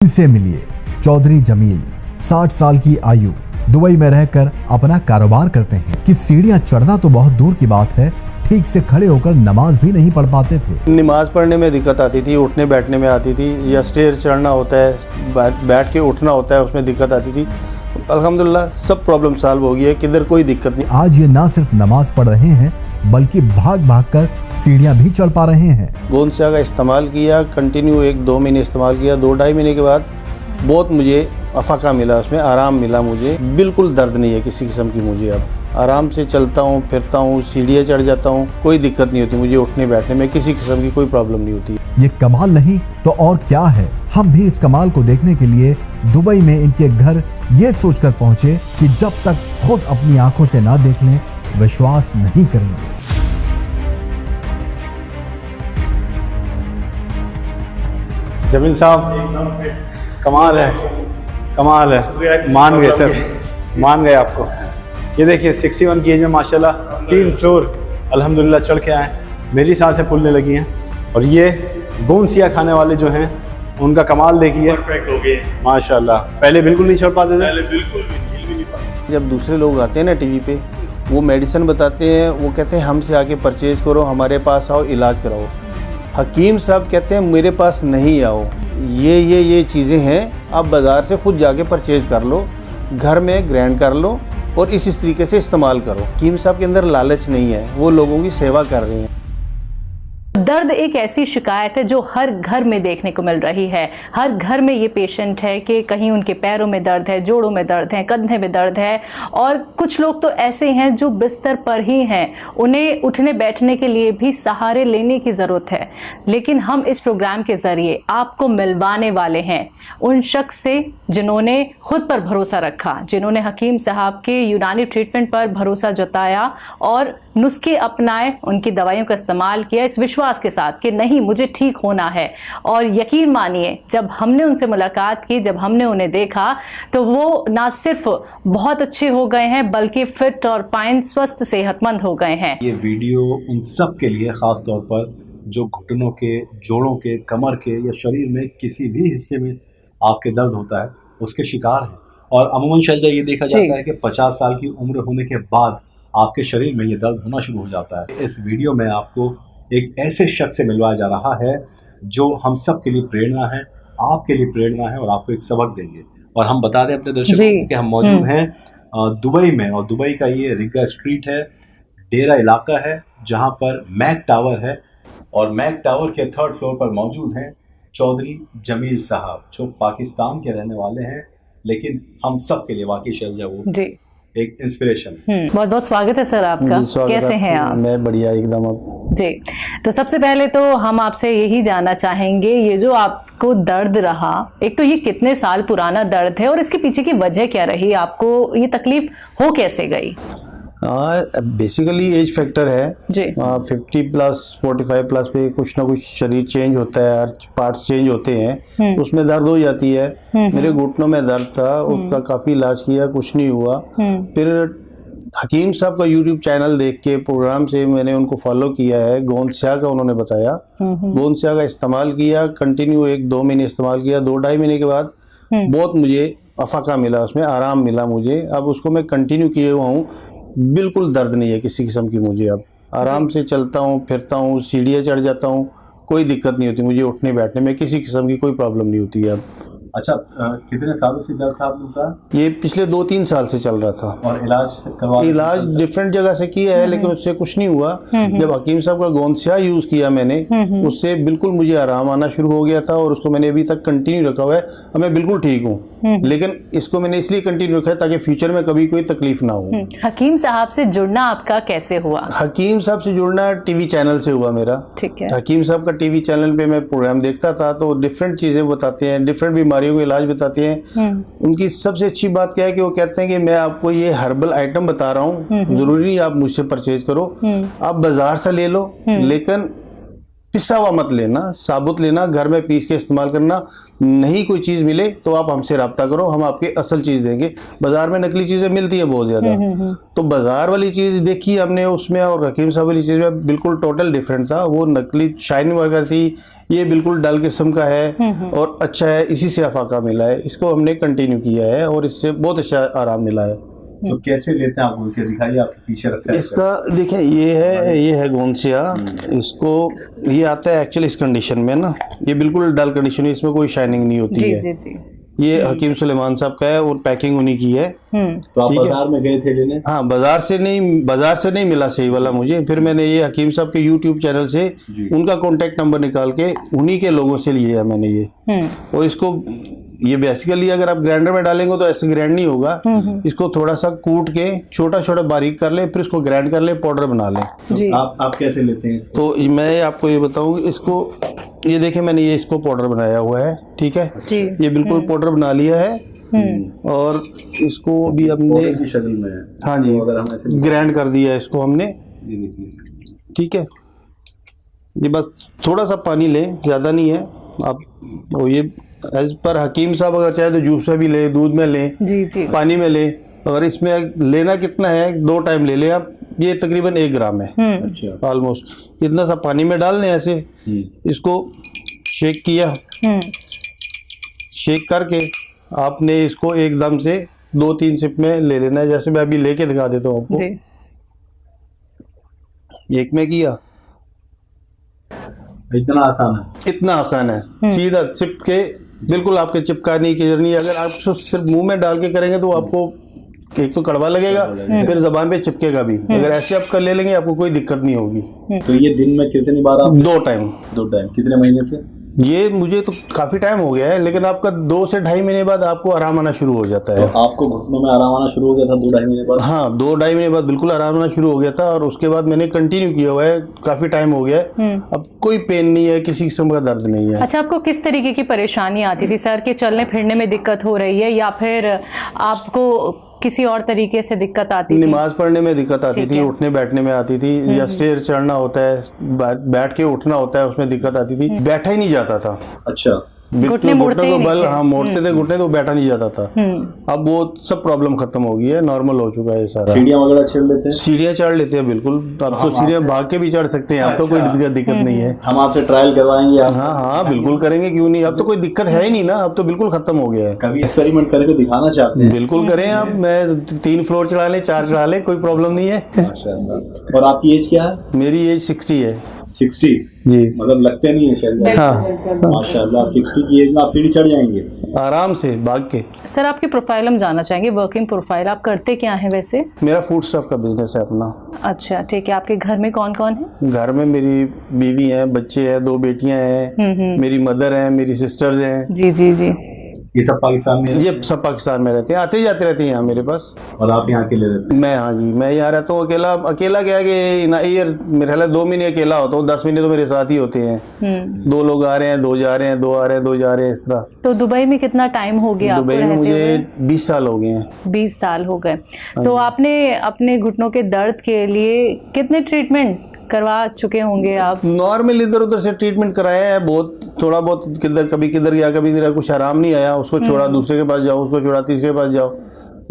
से मिलिए चौधरी जमील 60 साल की आयु, दुबई में रहकर अपना कारोबार करते हैं कि सीढ़ियां चढ़ना तो बहुत दूर की बात है, ठीक से खड़े होकर नमाज भी नहीं पढ़ पाते थे। नमाज पढ़ने में दिक्कत आती थी, उठने बैठने में आती थी, या स्टेयर चढ़ना होता है, बैठ के उठना होता है, उसमें दिक्कत आती थी। अल्हम्दुलिल्लाह सब प्रॉब्लम सॉल्व हो गई है, किधर कोई दिक्कत नहीं। आज ये ना सिर्फ नमाज पढ़ रहे हैं बल्कि भाग भाग कर सीढ़ियां भी चढ़ पा रहे हैं। गोंद स्याह का इस्तेमाल किया, कंटिन्यू 1-2 महीने इस्तेमाल किया। 2-2.5 महीने के बाद बहुत मुझे अफाका मिला, उसमें आराम मिला। मुझे बिल्कुल दर्द नहीं है किसी किस्म की। मुझे अब आराम से चलता हूँ, फिरता हूँ, सीढ़ियाँ चढ़ जाता हूँ, कोई दिक्कत नहीं होती मुझे। उठने बैठने में किसी किस्म की कोई प्रॉब्लम नहीं होती। ये कमाल नहीं तो और क्या है। हम भी इस कमाल को देखने के लिए दुबई में इनके घर ये सोचकर पहुंचे कि जब तक खुद अपनी आंखों से ना देख लें विश्वास नहीं करेंगे। जमील साहब कमाल है, कमाल है। मान गए सर, मान गए आपको। ये देखिए 61 की एज में माशाल्लाह 3 फ्लोर अल्हम्दुलिल्लाह चढ़ के आए। मेरी सांसें फूलने लगी हैं। और ये गोंद स्याह खाने वाले जो हैं उनका कमाल देखिए, परफेक्ट हो गए माशाल्लाह। पहले बिल्कुल नहीं चढ़ पाते थे। पहले बिल्कुल भी हिल भी नहीं पाते। जब दूसरे लोग आते हैं ना टीवी पे, वो मेडिसिन बताते हैं, वो कहते हैं हमसे आके परचेज़ करो, हमारे पास आओ, इलाज कराओ। हकीम साहब कहते हैं मेरे पास नहीं आओ, ये चीज़ें हैं, आप बाज़ार से खुद जाके परचेज़ कर लो, घर में ग्राइंड कर लो और इस तरीके से इस्तेमाल करो। हकीम साहब के अंदर लालच नहीं है, वो लोगों की सेवा कर रहे हैं। दर्द एक ऐसी शिकायत है जो हर घर में देखने को मिल रही है। हर घर में ये पेशेंट है कि कहीं उनके पैरों में दर्द है, जोड़ों में दर्द है, कंधे में दर्द है। और कुछ लोग तो ऐसे हैं जो बिस्तर पर ही हैं, उन्हें उठने बैठने के लिए भी सहारे लेने की ज़रूरत है। लेकिन हम इस प्रोग्राम के ज़रिए आपको मिलवाने वाले हैं उन शख्स से जिन्होंने खुद पर भरोसा रखा, जिन्होंने हकीम साहब के यूनानी ट्रीटमेंट पर भरोसा जताया और नुस्खे अपनाए, उनकी दवाइयों का इस्तेमाल किया इस विश्वास के साथ कि नहीं मुझे ठीक होना है। और यकीन मानिए जब हमने उनसे मुलाकात की, जब हमने उन्हें देखा तो वो ना सिर्फ बहुत अच्छे हो गए हैं बल्कि फिट और फाइन, स्वस्थ, सेहतमंद हो गए हैं। ये वीडियो उन सब के लिए ख़ास तौर पर जो घुटनों के, जोड़ों के, कमर के या शरीर में किसी भी हिस्से में आपके दर्द होता है उसके शिकार हैं। और अमूमन शैलजा ये देखा जाता है कि 50 साल की उम्र होने के बाद आपके शरीर में ये दर्द होना शुरू हो जाता है। इस वीडियो में आपको एक ऐसे शख्स से मिलवाया जा रहा है जो हम सब के लिए प्रेरणा है, आपके लिए प्रेरणा है और आपको एक सबक देंगे। और हम बता दें अपने दर्शकों को कि हम मौजूद हैं दुबई में, और दुबई का ये रिगा स्ट्रीट है, डेरा इलाका है जहाँ पर मैक टावर है। और मैक टावर के 3rd फ्लोर पर मौजूद हैं चौधरी जमील साहब, जो पाकिस्तान के रहने वाले हैं, लेकिन हम सब के लिए वाकई शैलजा वो जी एक इंस्पिरेशन। बहुत बहुत स्वागत है सर आपका। कैसे हैं आप? मैं बढ़िया एकदम। अब जी, तो सबसे पहले तो हम आपसे यही जानना चाहेंगे, ये जो आपको दर्द रहा, एक तो ये कितने साल पुराना दर्द है और इसके पीछे की वजह क्या रही, आपको ये तकलीफ हो कैसे गई? बेसिकली एज फैक्टर है जी। 50+, 45+ पे कुछ ना कुछ शरीर चेंज होता है, हर पार्ट्स चेंज होते हैं, उसमें दर्द हो जाती है। मेरे घुटनों में दर्द था, उसका काफ़ी इलाज किया, कुछ नहीं हुआ। फिर हकीम साहब का यूट्यूब चैनल देख के, प्रोग्राम से मैंने उनको फॉलो किया है। गोंद स्याह का उन्होंने बताया, गोंद स्याह का इस्तेमाल किया, कंटिन्यू 1-2 महीने इस्तेमाल किया। 2-2.5 महीने के बाद बहुत मुझे अफाका मिला, उसमें आराम मिला मुझे। अब उसको मैं कंटिन्यू किए हुआ हूँ, बिल्कुल दर्द नहीं है किसी किस्म की मुझे। अब आराम से चलता हूँ, फिरता हूँ, सीढ़ियाँ चढ़ जाता हूँ, कोई दिक्कत नहीं होती मुझे। उठने बैठने में किसी किस्म की कोई प्रॉब्लम नहीं होती है अब। अच्छा, कितने सालों से दर्द था आप लोग का? ये पिछले 2-3 साल से चल रहा था। और इलाज डिफरेंट जगह से किया है, लेकिन उससे कुछ नहीं हुआ। जब हकीम साहब का गोंद स्याह यूज किया मैंने, उससे बिल्कुल मुझे आराम आना शुरू हो गया था और उसको मैंने अभी तक कंटिन्यू रखा हुआ है। अब मैं बिल्कुल ठीक हूँ, लेकिन इसको मैंने इसलिए कंटिन्यू रखा है ताकि फ्यूचर में कभी कोई तकलीफ ना हो। हकीम साहब से जुड़ना आपका कैसे हुआ? हकीम साहब से जुड़ना टीवी चैनल से हुआ मेरा। ठीक है। हकीम साहब का टीवी चैनल पे मैं प्रोग्राम देखता था, तो डिफरेंट चीजें बताते हैं, डिफरेंट बीमारियों का इलाज बताते हैं। उनकी सबसे अच्छी बात क्या है कि वो कहते हैं कि मैं आपको ये हर्बल आइटम बता रहा हूँ, जरूरी नहीं आप मुझसे परचेज करो, आप बाजार से ले लो, लेकिन पिसा हुआ मत लेना, साबुत लेना, घर में पीस के इस्तेमाल करना। नहीं कोई चीज़ मिले तो आप हमसे रब्ता करो, हम आपके असल चीज़ देंगे। बाजार में नकली चीज़ें मिलती हैं बहुत ज़्यादा, तो बाजार वाली चीज़ देखी हमने उसमें और हकीम साहब वाली चीज़ में बिल्कुल टोटल डिफरेंट था। वो नकली शाइनिंग वगैरह थी, ये बिल्कुल डल किस्म का है और अच्छा है, इसी से अफाका मिला है। इसको हमने कंटिन्यू किया है और इससे बहुत अच्छा आराम मिला है। तो कैसे लेते हैं आप उनसे, दिखाइए, आपके पीछे रखा है इसका देखिए, ये है गोंसिया। इसको ये आता है एक्चुअली इस कंडीशन में ना, ये बिल्कुल डल कंडीशन है, इसमें कोई शाइनिंग नहीं होती जी है। जी जी। ये हकीम सुलेमान साहब का है और पैकिंग उन्हीं की है। तो आप ठीक है। बाजार में गए थे लेने? हाँ, बाजार से नहीं मिला सही वाला मुझे। फिर मैंने ये हकीम साहब के YouTube चैनल से उनका कॉन्टेक्ट नंबर निकाल के उन्हीं के लोगों से लिया मैंने ये। और इसको ये बेसिकली अगर आप ग्राइंडर में डालेंगे तो ऐसे ग्राइंड नहीं होगा। इसको थोड़ा सा कूट के छोटा छोटा बारीक कर ले, फिर इसको ग्राइंड कर ले, पाउडर बना ले। जी। आप कैसे लेते हैं इसको? तो मैं आपको ये बताऊँ, इसको ये देखें, मैंने ये इसको पाउडर बनाया हुआ है, ठीक है। जी। ये बिल्कुल पाउडर बना लिया है और इसको भी हमने पाउडर की शक्ल में है। हाँ जी तो अगर हम ऐसे ग्राइंड कर दिया है इसको हमने, ये देखिए, ठीक है। ये बस थोड़ा सा पानी लें, ज़्यादा नहीं है। आप वो ये एज पर हकीम साहब अगर चाहे तो जूस में भी लें, दूध में लें, जी जी। पानी में लें। अगर इसमें लेना कितना है, 2 टाइम ले लें आप। ये तकरीबन 1 ग्राम है अच्छा। ऑलमोस्ट। इतना सा पानी में डाल दें ऐसे। इसको शेक किया, शेक करके आपने इसको एकदम से 2-3 सिप में ले लेना है। जैसे मैं अभी लेके दिखा देता हूँ आपको। जी। एक में किया, इतना आसान है? इतना आसान है। सीधा चिप के, बिल्कुल आपके चिपकाने की जरूरत नहीं। अगर आप इसको सिर्फ मुंह में डाल के करेंगे तो आपको एक तो कड़वा लगेगा, फिर जबान पे चिपकेगा भी। अगर ऐसे आप कर ले लेंगे आपको कोई दिक्कत नहीं होगी। तो ये दिन में कितनी बार आप? 2 टाइम। 2 टाइम। कितने महीने से? ये मुझे तो काफी टाइम हो गया है, लेकिन आपका 2 से ढाई महीने बाद आपको आराम आना शुरू हो जाता है। तो आपको घुटनों में आराम आना शुरू हो गया था 2-2.5 महीने बाद? हाँ, 2-2.5 महीने बाद बिल्कुल आराम आना शुरू हो गया था और उसके बाद मैंने कंटिन्यू किया हुआ है। काफी टाइम हो गया है। अब कोई पेन नहीं है, किसी किस्म का दर्द नहीं है। अच्छा, आपको किस तरीके की परेशानी आती थी सर? कि चलने फिरने में दिक्कत हो रही है या फिर आपको किसी और तरीके से दिक्कत आती थी? नमाज पढ़ने में दिक्कत आती ठीक थी, है। उठने बैठने में आती थी, या स्टेयर चढ़ना होता है, बैठ के उठना होता है, उसमें दिक्कत आती थी। बैठा ही नहीं जाता था। अच्छा। घुटने मुड़ते ही को नहीं बल, थे। हाँ मोड़ते थे घुटने, तो बैठा नहीं जाता था। अब वो सब प्रॉब्लम खत्म हो गई है, नॉर्मल हो चुका है सारा। सीढ़ियाँ वगैरह चढ़ लेते हैं? सीढ़ियाँ चढ़ लेते हैं बिल्कुल। अब तो सीढ़ियाँ भाग के भी चढ़ सकते हैं, अब तो कोई दिक्कत नहीं है। हम आपसे ट्रायल करवाएंगे आप? हाँ हाँ बिल्कुल करेंगे, क्यों नहीं। अब तो कोई दिक्कत है ही नहीं ना, अब तो बिल्कुल खत्म हो गया है। कभी एक्सपेरिमेंट करके दिखाना चाहते हैं? बिल्कुल करें आप। मैं 3 फ्लोर चढ़ा लें, 4 चढ़ा लें, कोई प्रॉब्लम नहीं है। माशाल्लाह। और आपकी एज क्या है? मेरी एज 60 है 60? जी। मतलब लगते नहीं है शायद। हाँ, माशाल्लाह, 60 की एज में आप सीढ़ी चढ़ जाएंगे आराम से भाग के। सर, आपकी प्रोफाइल हम जानना चाहेंगे, वर्किंग प्रोफाइल। आप करते क्या हैं वैसे? मेरा फूड स्टफ का बिजनेस है अपना। अच्छा, ठीक है। आपके घर में कौन कौन है? घर में मेरी बीवी है, बच्चे हैं, 2 बेटियां हैं, मेरी मदर है, मेरी सिस्टर्स हैं। जी जी जी। ये सब पाकिस्तान में है? ये सब पाकिस्तान में रहते हैं, आते जाते रहते हैं यहाँ मेरे पास। और आप यहाँ अकेले रहते हैं? मैं, हाँ जी, मैं यहाँ रहता हूँ अकेला। अकेला क्या है कि ना ईयर मेरे ख्याल 2 महीने अकेला होता हूँ, 10 महीने तो मेरे साथ ही होते हैं। 2 लोग आ रहे हैं, 2 जा रहे हैं, 2 आ रहे हैं, 2 जा रहे हैं, इस तरह। तो दुबई में कितना टाइम हो गया आपको दुबई में रहते मुझे हुए? 20 साल हो गए हैं। 20 साल हो गए। तो आपने अपने घुटनों के दर्द के लिए कितने ट्रीटमेंट करवा चुके होंगे आप? नॉर्मल इधर उधर से ट्रीटमेंट कराया है, बहुत थोड़ा बहुत, किधर कभी किधर गया, कभी किधर, कुछ आराम नहीं आया, उसको छोड़ा, दूसरे के पास जाओ, उसको छोड़ा, तीसरे के पास जाओ।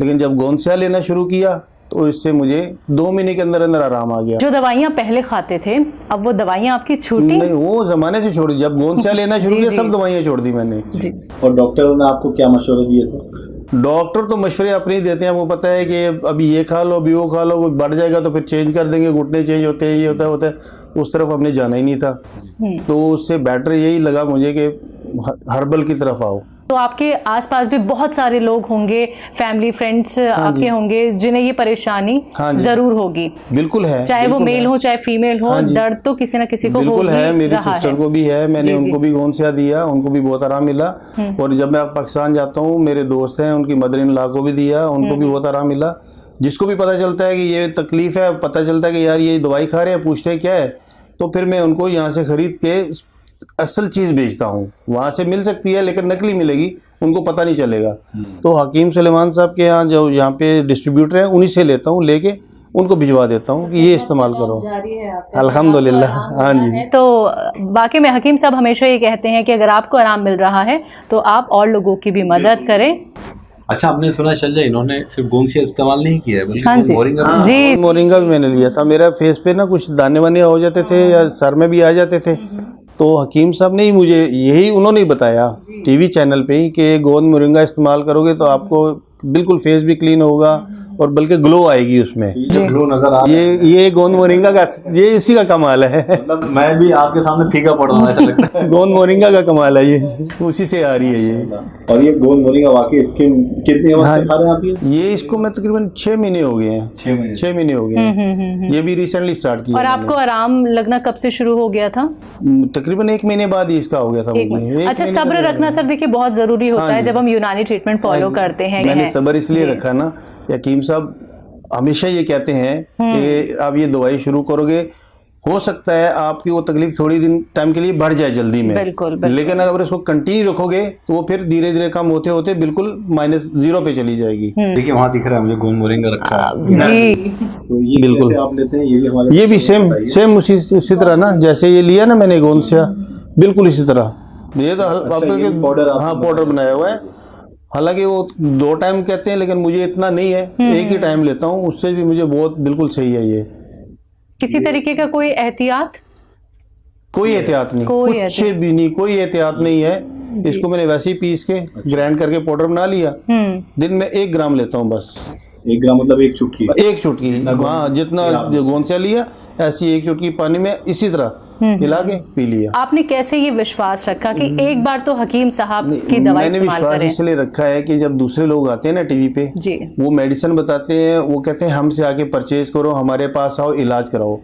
लेकिन जब गोंसिया लेना शुरू किया तो इससे मुझे 2 महीने के अंदर अंदर आराम आ गया। जो दवाइयाँ पहले खाते थे, अब वो दवाइयाँ आपकी छूटी? नहीं, वो जमाने से छोड़ी। जब गोंसिया लेना शुरू किया, सब दवाइयाँ छोड़ दी मैंने। जी। और डॉक्टरों ने आपको क्या मशवरे दिए थे? डॉक्टर तो मशवरे अपने ही देते हैं। वो पता है कि अभी ये खा लो, अभी वो खा लो, वो बढ़ जाएगा तो फिर चेंज कर देंगे, घुटने चेंज होते हैं, ये होता है। उस तरफ हमने जाना ही नहीं था। तो उससे बेटर यही लगा मुझे कि हर्बल की तरफ आओ। तो आपके आसपास भी बहुत सारे लोग होंगे, फैमिली फ्रेंड्स आपके होंगे, जिन्हें ये परेशानी जरूर होगी। बिल्कुल है, चाहे वो मेल हो चाहे फीमेल हो, दर्द तो किसी न किसी को बिल्कुल है। मेरी सिस्टर को भी है, मैंने जी, उनको भी गोंसिया दिया, उनको भी बहुत आराम मिला। और जब मैं पाकिस्तान जाता हूँ, मेरे दोस्त हैं, उनकी मदर इन लॉ को भी दिया, उनको भी बहुत आराम मिला। जिसको भी पता चलता है कि ये तकलीफ है, पता चलता है कि यार ये दवाई खा रहे हैं, पूछते हैं क्या है, तो फिर मैं उनको यहाँ से खरीद के असल चीज़ बेचता हूँ। वहाँ से मिल सकती है लेकिन नकली मिलेगी, उनको पता नहीं चलेगा। तो हकीम सुलेमान साहब के यहाँ जो यहाँ पे डिस्ट्रीब्यूटर हैं, उन्हीं से लेता हूँ, लेके उनको भिजवा देता हूँ कि ये इस्तेमाल करो। अल्हम्दुलिल्लाह। हाँ जी। तो बाकी में हकीम साहब हमेशा ये कहते हैं कि अगर आपको आराम मिल रहा है तो आप और लोगों की भी मदद करें। अच्छा, आपने सुना चल जाए इन्होंने सिर्फ गोंसिया इस्तेमाल नहीं किया है बल्कि हाँ जी। मोरिंगा जी मोरिंगा भी मैंने लिया था। मेरा फेस पे ना कुछ दाने वाने हो जाते थे या सर में भी आ जाते थे, तो हकीम साहब ने ही मुझे यही उन्होंने ही बताया टीवी चैनल पे ही कि गोंद मोरिंगा इस्तेमाल करोगे तो आपको बिल्कुल फेस भी क्लीन होगा और बल्कि ग्लो आएगी उसमें। जो ग्लो नजर आ रहा है, ये गोंद मोरिंगा का ये इसी का कमाल है। मतलब मैं भी आपके सामने फीका पड़ रहा हूँ ऐसा लगता है। गोंद मोरिंगा का कमाल है, ये उसी से आ रही है ये। और ये गोंद मोरिंगा वाकई स्किन कितने वक्त से खा रहे हैं आप ये इसको मैं तकरीबन 6 महीने हो गए हैं। 6 महीने हो गए हैं। ये भी रिसेंटली स्टार्ट किया। और आपको आराम लगना कब से शुरू हो गया था? तकरीबन 1 महीने बाद ही इसका हो गया था मुझे। अच्छा, सब्र रखना सर देखिए बहुत जरूरी होता है जब हम यूनानी ट्रीटमेंट फॉलो करते हैं। मैंने सब्र इसलिए रखा ना, हकीम साहब हमेशा ये कहते हैं कि आप ये दवाई शुरू करोगे, हो सकता है आपकी वो तकलीफ थोड़ी दिन टाइम के लिए बढ़ जाए जल्दी में, बिल्कुल। लेकिन अगर इसको कंटिन्यू रखोगे तो वो फिर धीरे धीरे कम होते होते बिल्कुल -0 पे चली जाएगी। देखिए वहाँ दिख रहा है मुझे गोंद मोरिंगा रखा है जी। तो ये बिल्कुल कैसे आप लेते हैं? ये भी हमारे ये भी सेम उसी तरह ना, जैसे ये लिया ना मैंने गोंद से, बिल्कुल इसी तरह। ये तो आपके पाउडर हाँ पाउडर बनाया हुआ है। हालांकि वो 2 टाइम कहते हैं लेकिन मुझे इतना नहीं है, एक ही टाइम लेता हूँ, उससे भी मुझे बहुत बिल्कुल सही है ये। किसी तरीके का कोई एहतियात? कोई एहतियात नहीं, कुछ भी नहीं, कोई एहतियात नहीं है। इसको मैंने वैसे ही पीस के ग्राइंड करके पाउडर बना लिया। दिन में 1 ग्राम लेता हूँ बस। 1 ग्राम मतलब 1 चुटकी? 1 चुटकी, हाँ जितना गोंसिया लिया ऐसी 1 चुटकी पानी में इसी तरह मिला के पी लिया। आपने कैसे ये विश्वास रखा कि एक बार तो हकीम साहब की दवाई मैंने इस्तेमाल विश्वास करें? इसलिए रखा है कि जब दूसरे लोग आते हैं ना टीवी पे जी। वो मेडिसिन बताते हैं, वो कहते हैं हमसे आके परचेज करो, हमारे पास आओ, इलाज कराओ।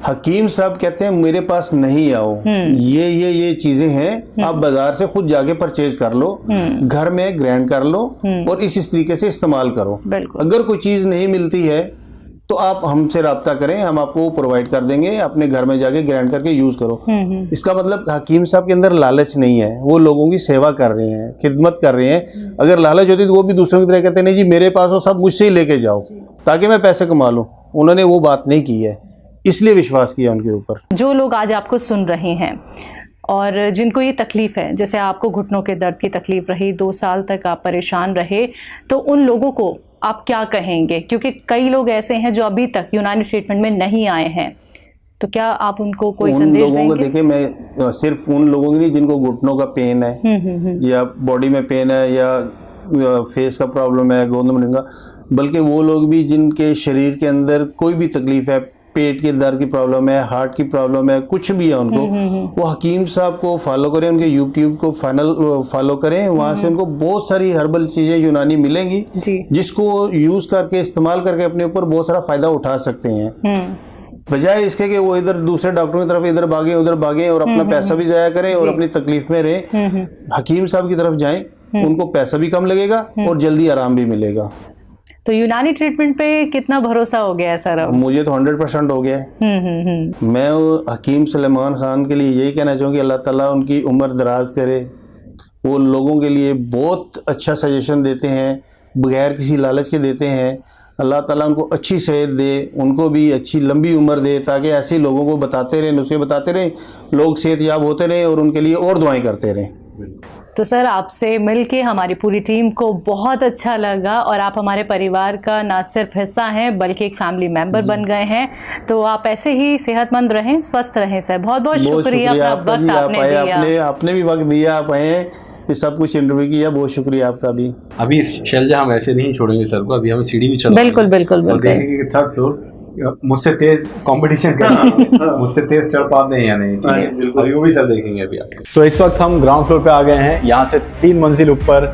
हकीम साहब कहते हैं मेरे पास नहीं आओ, ये चीजें हैं, आप बाजार से खुद जाके परचेज कर लो, घर में ग्राइंड कर लो और इस तरीके से इस्तेमाल करो। अगर कोई चीज नहीं मिलती है तो आप हमसे राब्ता करें, हम आपको प्रोवाइड कर देंगे, अपने घर में जाके ग्राइंड करके यूज करो। इसका मतलब हकीम साहब के अंदर लालच नहीं है, वो लोगों की सेवा कर रहे हैं, खिदमत कर रहे हैं। अगर लालच होती तो वो भी दूसरों की तरह कहते नहीं जी मेरे पास हो, सब मुझसे ही लेके जाओ ताकि मैं पैसे कमा लूं। उन्होंने वो बात नहीं की है, इसलिए विश्वास किया उनके ऊपर। जो लोग आज आपको सुन रहे हैं और जिनको ये तकलीफ है, जैसे आपको घुटनों के दर्द की तकलीफ रही, 2 साल तक आप परेशान रहे, तो उन लोगों को आप क्या कहेंगे? क्योंकि कई लोग ऐसे हैं जो अभी तक यूनानी ट्रीटमेंट में नहीं आए हैं, तो क्या आप उनको कोई संदेश देंगे? उन लोगों को देखिए, मैं सिर्फ उन लोगों की नहीं जिनको घुटनों का पेन है या बॉडी में पेन है या फेस का प्रॉब्लम है, गोंद मोरिंगा, बल्कि वो लोग भी जिनके शरीर के अंदर कोई भी तकलीफ है, पेट के दर्द की प्रॉब्लम है, हार्ट की प्रॉब्लम है, कुछ भी है उनको, वो हकीम साहब को फॉलो करें, उनके यूट्यूब को फॉलो करें। वहाँ से उनको बहुत सारी हर्बल चीजें यूनानी मिलेंगी जिसको यूज करके इस्तेमाल करके अपने ऊपर बहुत सारा फायदा उठा सकते हैं, बजाय इसके कि वो इधर दूसरे डॉक्टरों की तरफ इधर भागे उधर भागे और अपना पैसा भी जाया करें और अपनी तकलीफ में रहे। हकीम साहब की तरफ जाएं, उनको पैसा भी कम लगेगा और जल्दी आराम भी मिलेगा। तो यूनानी ट्रीटमेंट पे कितना भरोसा हो गया है सर? मुझे तो 100% हो गया है। मैं हकीम सुलेमान खान के लिए यही कहना चाहूँगी, अल्लाह ताला उनकी उम्र दराज करे। वो लोगों के लिए बहुत अच्छा सजेशन देते हैं, बगैर किसी लालच के देते हैं। अल्लाह ताला उनको अच्छी सेहत दे, उनको भी अच्छी लंबी उम्र दे, ताकि ऐसे लोगों को बताते रहें, नुस्खे बताते रहें, लोग सेहतयाब होते रहें और उनके लिए और दुआएं करते रहें। तो सर आपसे मिलके हमारी पूरी टीम को बहुत अच्छा लगा और आप हमारे परिवार का ना सिर्फ हिस्सा हैं बल्कि एक फैमिली मेंबर बन गए हैं। तो आप ऐसे ही सेहतमंद रहें, स्वस्थ रहें सर। बहुत बहुत शुक्रिया अपना वक्त आपने दिया। आपने भी वक्त दिया, आप आए, सब कुछ इंटरव्यू किया, बहुत शुक्रिया आपका भी। अभी शैलजा हम ऐसे नहीं छोड़ेंगे सर को, अभी हमें सीढ़ी भी चलना है। बिल्कुल बिल्कुल बिल्कुल। देखेंगे कि 3rd फ्लोर मुझसे तेज कंपटीशन करना, मुझसे तेज चढ़ पाते हैं या नहीं, अभी वो भी सर देखेंगे अभी आप। तो इस वक्त हम ग्राउंड फ्लोर पे आ गए हैं। यहाँ से 3 मंजिल ऊपर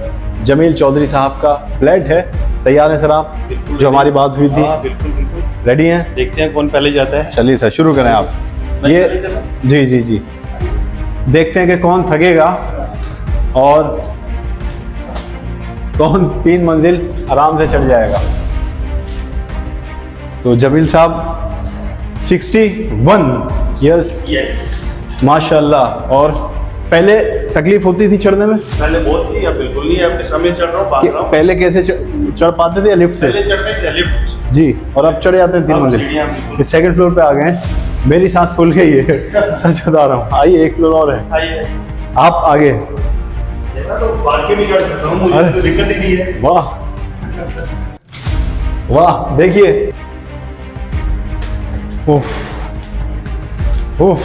जमील चौधरी साहब का फ्लैट है। तैयार है सर आप? जो हमारी बात हुई थी, बिल्कुल बिल्कुल रेडी हैं? देखते हैं कौन पहले जाता है। चलिए सर शुरू करें आप। ये जी जी जी, देखते हैं कि कौन थकेगा और कौन 3 मंजिल आराम से चढ़ जाएगा। तो जमील साहब 61 यस माशाल्लाह। और पहले तकलीफ होती थी चढ़ने में? पहले बहुत थी, अब बिल्कुल नहीं है, अपने समय चढ़ रहा हूँ, भाग रहा हूँ। पहले कैसे चढ़ पाते थे? लिफ्ट से? पहले चढ़ते थे लिफ्ट जी, और अब चढ़े जाते हैं 3 मंजिल। ये सेकंड फ्लोर पे आ गए हैं, मेरी सांस फूल गई है सच बता रहा हूँ। आइए, 1 फ्लोर और है, आइए, आप आगे। तो बालकनी चढ़ सकता हूँ, मुझे तो दिक्कत ही नहीं है। वाह वाह, देखिए, उफ उफ,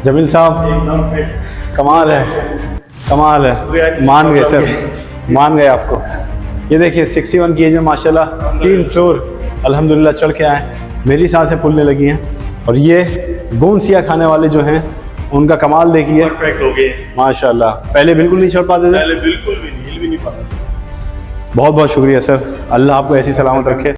जमील साहब एकदम फिट। कमाल है, कमाल है, मान गए सर, मान गए आपको। ये देखिए 61 की एज में माशाल्लाह 3 फ्लोर अल्हम्दुलिल्लाह चढ़ के आए, मेरी सांसें फूलने लगी हैं। और ये गोंद सिया खाने वाले जो हैं उनका कमाल देखिए, परफेक्ट हो गए माशाल्लाह। पहले बिल्कुल नहीं चढ़ पाते थे। पहले बिल्कुल भी नहीं, हिल भी नहीं पाता। बहुत बहुत शुक्रिया सर, अल्लाह आपको ऐसी सलामत रखे।